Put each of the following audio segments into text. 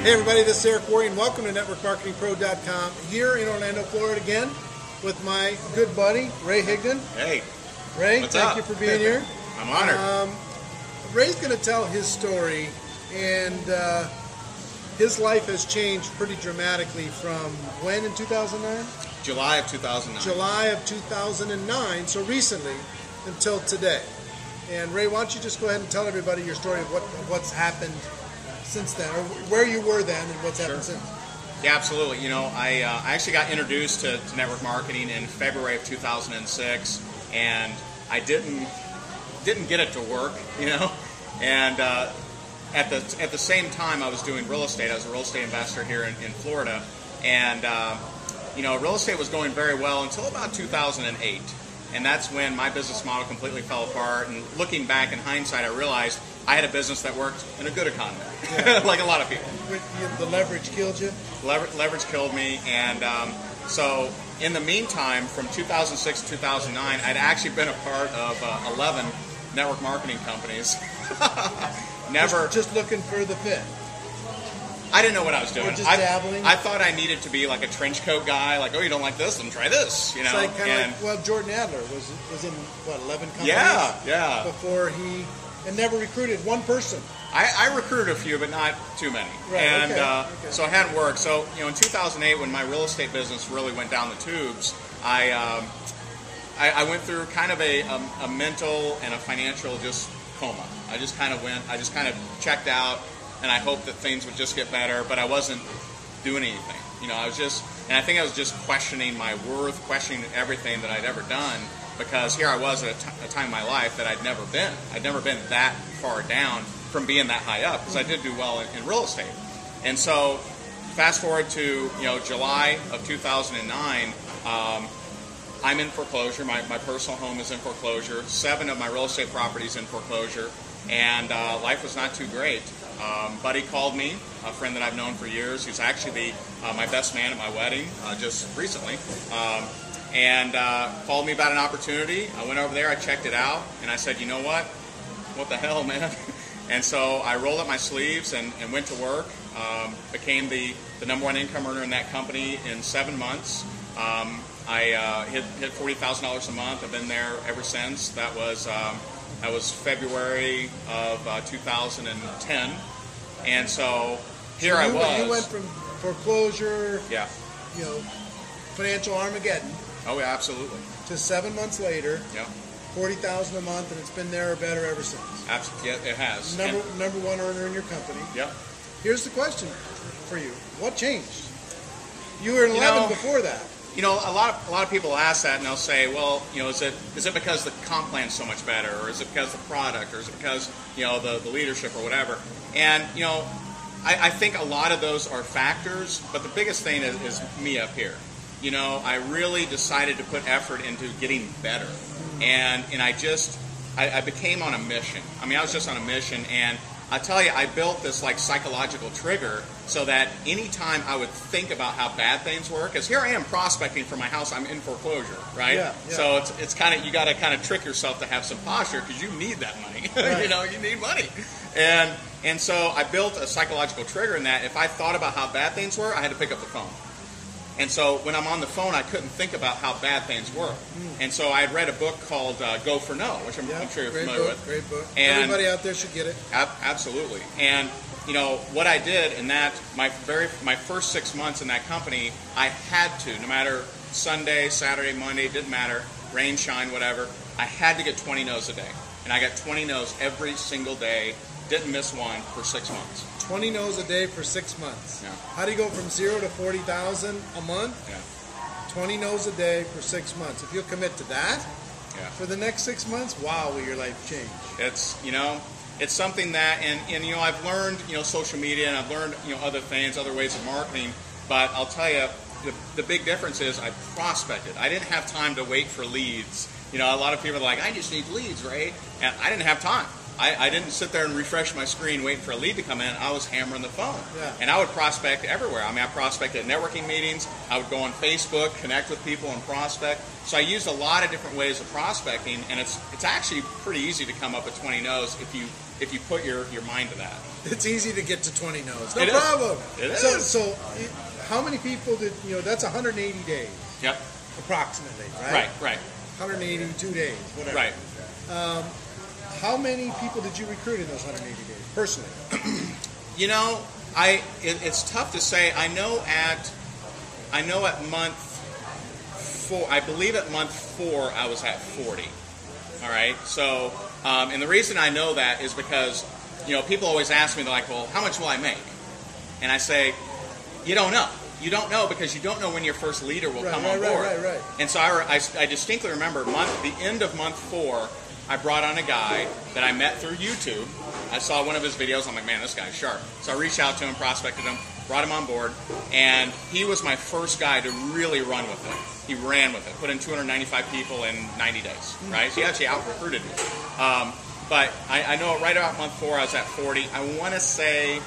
Hey everybody, this is Eric Warren. Welcome to NetworkMarketingPro.com here in Orlando, Florida again with my good buddy, Ray Higdon. Hey. Ray, what's thank up? you for being here. I'm honored. Ray's going to tell his story, and his life has changed pretty dramatically from when in 2009? July of 2009. July of 2009, so recently, until today. And Ray, why don't you just go ahead and tell everybody your story of what's happened since then, or where you were then and what's happened since. Yeah, absolutely. You know, I actually got introduced to network marketing in February of 2006, and I didn't get it to work, you know. And at the same time, I was doing real estate. I was a real estate investor here in Florida, and you know, real estate was going very well until about 2008, and that's when my business model completely fell apart. And looking back in hindsight, I realized I had a business that worked in a good economy, yeah. Like a lot of people. The leverage killed you? Leverage killed me, and so in the meantime, from 2006 to 2009, I'd actually been a part of 11 network marketing companies. Just looking for the fit. I didn't know what I was doing. Or just dabbling? I thought I needed to be like a trench coat guy, like, oh, you don't like this, then try this, you know. It's like well, Jordan Adler was in, what, 11 companies? Yeah. Before and never recruited one person. I recruited a few, but not too many. Right, and okay. So it hadn't worked. So, you know, in 2008, when my real estate business really went down the tubes, I went through kind of a mental and a financial just coma. I just kind of checked out, and I hoped that things would just get better, but I wasn't doing anything. You know, I think I was just questioning my worth, questioning everything that I'd ever done, because here I was at a time in my life that I'd never been. I'd never been that far down from being that high up, because I did do well in real estate. And so, fast forward to, you know, July of 2009, I'm in foreclosure. My personal home is in foreclosure. 7 of my real estate properties in foreclosure, and life was not too great. Buddy called me, a friend that I've known for years. He's actually my best man at my wedding just recently, and called me about an opportunity. I went over there, I checked it out, and I said, you know what the hell, man? And so I rolled up my sleeves and went to work, became the #1 income earner in that company in 7 months. I hit $40,000 a month. I've been there ever since. That was February of 2010, and so here I was. You went from foreclosure, yeah, you know, financial Armageddon. Oh yeah, absolutely. To 7 months later, yeah, $40,000 a month, and it's been there or better ever since. Absolutely, yeah, it has. #1 earner in your company. Yeah. Here's the question for you: what changed? You were in 11 before that. You know, a lot of people ask that, and they'll say, well, you know, is it because the comp plan's so much better, or is it because the product, or is it because, you know, the leadership or whatever? And, you know, I think a lot of those are factors, but the biggest thing is me up here. You know, I really decided to put effort into getting better, and I became on a mission. I mean, I was just on a mission, and I tell you, I built this like psychological trigger so that anytime I would think about how bad things were, because here I am prospecting for my house, I'm in foreclosure, right? Yeah. So it's kind of, you got to kind of trick yourself to have some posture, because you need that money. Right. You know, you need money, and so I built a psychological trigger in that if I thought about how bad things were, I had to pick up the phone. And so when I'm on the phone, I couldn't think about how bad things were. And so I had read a book called Go for No, which I'm sure you're familiar with. Great book. And everybody out there should get it. Absolutely. And, you know, what I did in that, my first 6 months in that company, I had to, no matter Sunday, Saturday, Monday, it didn't matter, rain, shine, whatever, I had to get 20 no's a day. And I got 20 no's every single day, didn't miss one for 6 months. 20 no's a day for 6 months. Yeah. How do you go from 0 to 40,000 a month? Yeah. 20 no's a day for 6 months. If you'll commit to that for the next 6 months, wow, will your life change? It's, you know, it's something that, and you know, I've learned, you know, social media, and I've learned, you know, other things, other ways of marketing, but I'll tell you, the big difference is I prospected. I didn't have time to wait for leads. You know, a lot of people are like, I just need leads, right? And I didn't have time. I didn't sit there and refresh my screen waiting for a lead to come in. I was hammering the phone. Yeah. And I would prospect everywhere. I mean, I prospected at networking meetings. I would go on Facebook, connect with people, and prospect. So I used a lot of different ways of prospecting, and it's actually pretty easy to come up with 20 no's if you put your mind to that. It's easy to get to 20 no's. No It is. problem. It is. So how many people did, that's 180 days, Yep. approximately, right? Right. 182 days, whatever. Right. How many people did you recruit in those 180 days, personally? It's tough to say. I know at month 4, I believe at month 4 I was at 40. All right. So, and the reason I know that is because, people always ask me, they're like, well, how much will I make? And I say, you don't know. You don't know because you don't know when your first leader will come on board. Right. And so I distinctly remember the end of month 4, I brought on a guy that I met through YouTube. I saw one of his videos. I'm like, man, this guy's sharp. So I reached out to him, prospected him, brought him on board, and he was my first guy to really run with it. He ran with it, put in 295 people in 90 days, right? So he actually out-recruited me. But I know right about month 4, I was at 40. I want to say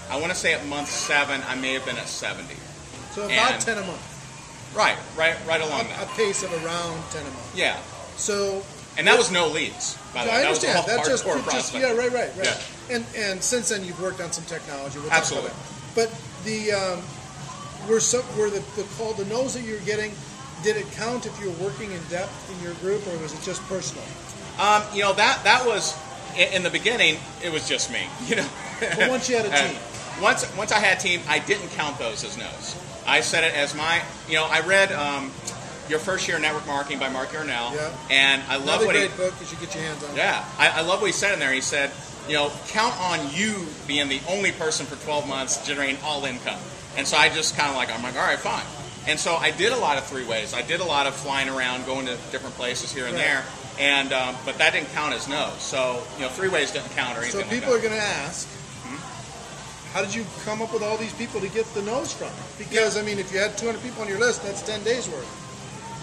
at month 7, I may have been at 70. So about 10 a month. Right along that. A pace of around 10 a month. Yeah. So... And that was no leads, by the way. I understand. That was That's hardcore just prospecting. yeah, right. Yeah. And since then you've worked on some technology. We'll Absolutely. talk about that. But were the no's that you were getting, did it count if you were working in depth in your group, or was it just personal? That was in the beginning. It was just me. But once you had a team. Once I had a team, I didn't count those as no's. I said it as my. I read. Your First Year in Network Marketing by Mark Yarnell, and I love what great book. You should get your hands on it. Yeah, I love what he said in there. He said, count on you being the only person for 12 months generating all income. And so I just kind of I'm like, all right, fine. And so I did a lot of 3 ways. I did a lot of flying around, going to different places here and there, and but that didn't count as no. So 3 ways didn't count or anything. So people are going to ask, how did you come up with all these people to get the no's from? Because if you had 200 people on your list, that's 10 days worth.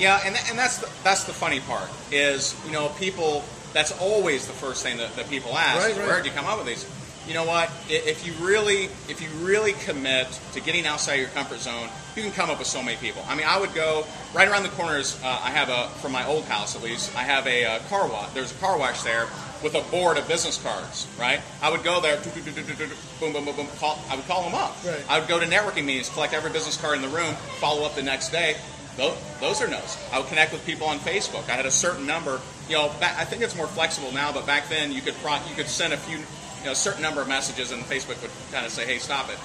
Yeah, and that's the funny part is, people, that's always the first thing that people ask. Right. Where did you come up with these? You know what? If you really commit to getting outside your comfort zone, you can come up with so many people. I would go right around the corners. I have from my old house at least, I have a car wash. There's a car wash there with a board of business cards. Right? I would go there, boom, boom, boom, boom. I would call them up. Right. I would go to networking meetings, collect every business card in the room, follow up the next day. Those are no's. I would connect with people on Facebook. I had a certain number. I think it's more flexible now, but back then you could send a certain number of messages, and Facebook would kind of say, "Hey, stop it."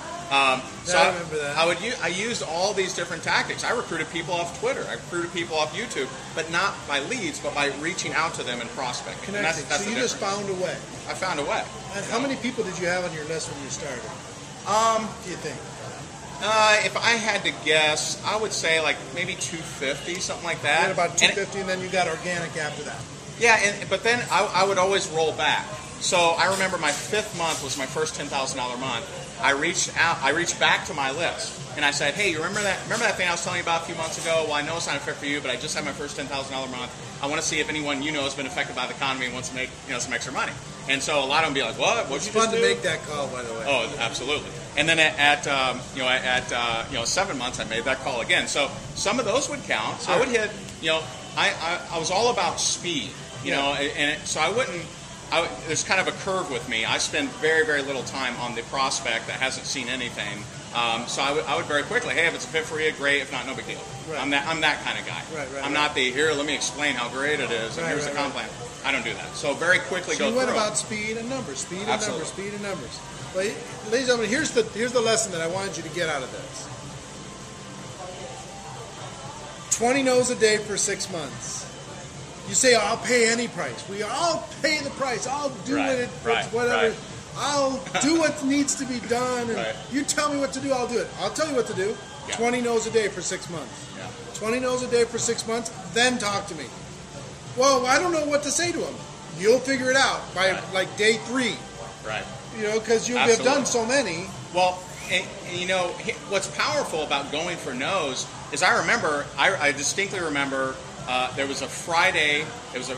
So I remember that. I used all these different tactics. I recruited people off Twitter. I recruited people off YouTube, but not by leads, but by reaching out to them and prospecting. Connecting. That's so you just found a way. I found a way. And how many people did you have on your list when you started? Do you think? If I had to guess, I would say maybe 250, something like that. You had about 250, and then you got organic after that. Yeah, but then I would always roll back. So I remember my 5th month was my first $10,000 month. I reached back to my list, and I said, hey, you remember that thing I was telling you about a few months ago? Well, I know it's not a fit for you, but I just had my first $10,000 month. I want to see if anyone has been affected by the economy and wants to make some extra money. And so a lot of them be like, what? What'd you just do? It's fun to make that call, by the way. Oh, absolutely. And then at 7 months, I made that call again. So some of those would count. Sure. I would hit. I was all about speed. So I wouldn't. There's kind of a curve with me. I spend very, very little time on the prospect that hasn't seen anything. So I would very quickly, hey, if it's a fit for you, great. If not, no big deal. Right. I'm that kind of guy. Right, I'm not the here. Let me explain how great it is, and here's the comp plan. I don't do that. So very quickly go through. You went about speed and numbers, speed and Absolutely. numbers, speed and numbers. Well, ladies and gentlemen, here's the lesson that I wanted you to get out of this. 20 no's a day for 6 months. You say, I'll pay any price. I'll pay the price. I'll do it. Whatever. Right. I'll do what needs to be done. And you tell me what to do, I'll do it. I'll tell you what to do. Yeah. 20 no's a day for 6 months. Yeah. 20 no's a day for 6 months, then talk to me. Well, I don't know what to say to them. You'll figure it out by day 3. Right. Because you have done so many. Well, and what's powerful about going for no's is I distinctly remember there was a Friday. It was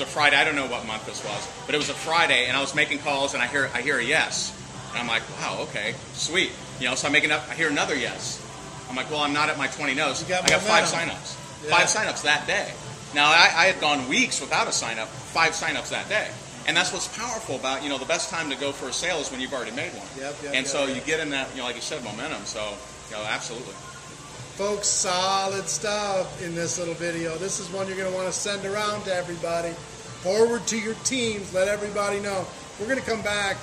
a Friday. I don't know what month this was, but it was a Friday, and I was making calls, and I hear a yes, and I'm like, wow, okay, sweet. So I hear another yes. I'm like, well, I'm not at my 20 no's. I got 5 signups. Yeah. 5 signups that day. Now I had gone weeks without a sign up. 5 signups that day. And that's what's powerful about, the best time to go for a sale is when you've already made one. You get in that, like you said, momentum. So, absolutely. Folks, solid stuff in this little video. This is one you're going to want to send around to everybody. Forward to your teams. Let everybody know. We're going to come back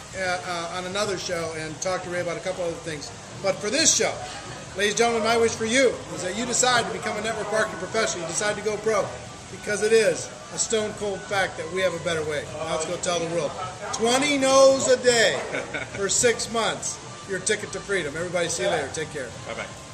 on another show and talk to Ray about a couple other things. But for this show, ladies and gentlemen, my wish for you is that you decide to become a network marketing professional. You decide to go pro, because it is a stone cold fact that we have a better way. Now let's go tell the world. 20 no's a day for 6 months. Your ticket to freedom. Everybody, see you later. Take care. Bye-bye.